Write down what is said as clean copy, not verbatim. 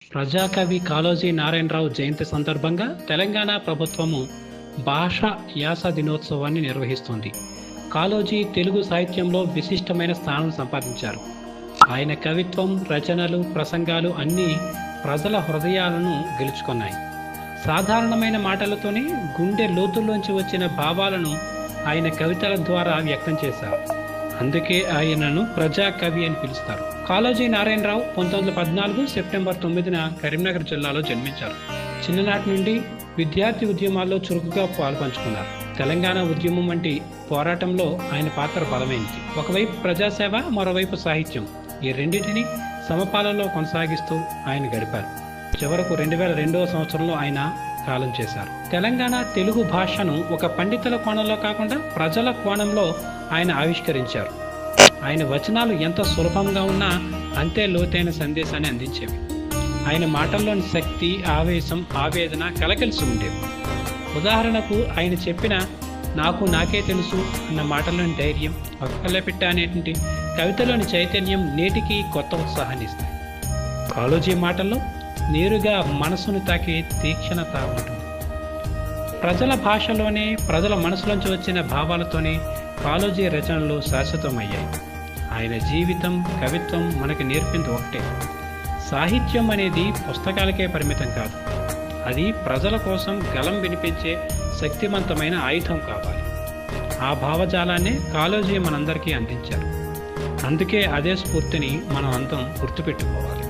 ప్రజాకవి కాళోజీ నారాయణరావు జయంతి సందర్భంగా తెలంగాణ ప్రభుత్వము భాషా యాస దినోత్సవాన్ని నిర్వహిస్తోంది. కాళోజీ తెలుగు సాహిత్యంలో విశిష్టమైన స్థానం సంపాదించారు. ఆయన కవిత్వం, రచనలు, ప్రసంగాలు అన్నీ ప్రజల హృదయాలను గెలుచుకున్నాయి. సాధారణమైన మాటలతోనే గుండె లోతుల్లోంచి వచ్చిన భావాలను ఆయన కవితల ద్వారా వ్యక్తం చేశారు. అందుకే ఆయనను ప్రజాకవి అని పిలుస్తారు. కాళోజీ నారాయణరావు 1914 సెప్టెంబర్ 9న కరీంనగర్ జిల్లాలో జన్మించారు. చిన్ననాటి నుండి విద్యార్థి ఉద్యమాల్లో చురుకుగా పాల్పంచుకున్నారు. తెలంగాణ ఉద్యమం వంటి పోరాటంలో ఆయన పాత్ర బలమైనది. ఒకవైపు ప్రజాసేవ, మరోవైపు సాహిత్యం, ఈ రెండింటినీ సమపాలలో కొనసాగిస్తూ ఆయన గడిపారు. చివరకు 2002వ సంవత్సరంలో ఆయన కాలం చేశారు. తెలంగాణ తెలుగు భాషను ఒక పండితుల కోణంలో కాకుండా ప్రజల కోణంలో ఆయన ఆవిష్కరించారు. ఆయన వచనాలు ఎంత సులభంగా ఉన్నా అంతే లోతైన సందేశాన్ని అందించేవి. ఆయన మాటల్లోని శక్తి, ఆవేశం, ఆవేదన కలకలిసి ఉండేవి. ఉదాహరణకు ఆయన చెప్పిన "నాకు నాకే తెలుసు" అన్న మాటలోని ధైర్యం, ఒక్కళ్ళపెట్ట అనేటువంటి కవితలోని చైతన్యం నేటికి కొత్త ఉత్సాహాన్ని ఇస్తాయి. కాళోజీ మాటల్లో నేరుగా మనసును తాకే తీక్షణత ఉంటుంది. ప్రజల భాషలోనే, ప్రజల మనసులోంచి వచ్చిన భావాలతోనే కాళోజీ రచనలు శాశ్వతమయ్యాయి. ఆయన జీవితం, కవిత్వం మనకి నేర్పింది ఒకటే: సాహిత్యం అనేది పుస్తకాలకే పరిమితం కాదు, అది ప్రజల కోసం గలం వినిపించే శక్తివంతమైన ఆయుధం కావాలి. ఆ భావజాలాన్నే కాళోజీ మనందరికీ అందించారు. అందుకే అదే స్ఫూర్తిని మనం అందరం గుర్తుపెట్టుకోవాలి.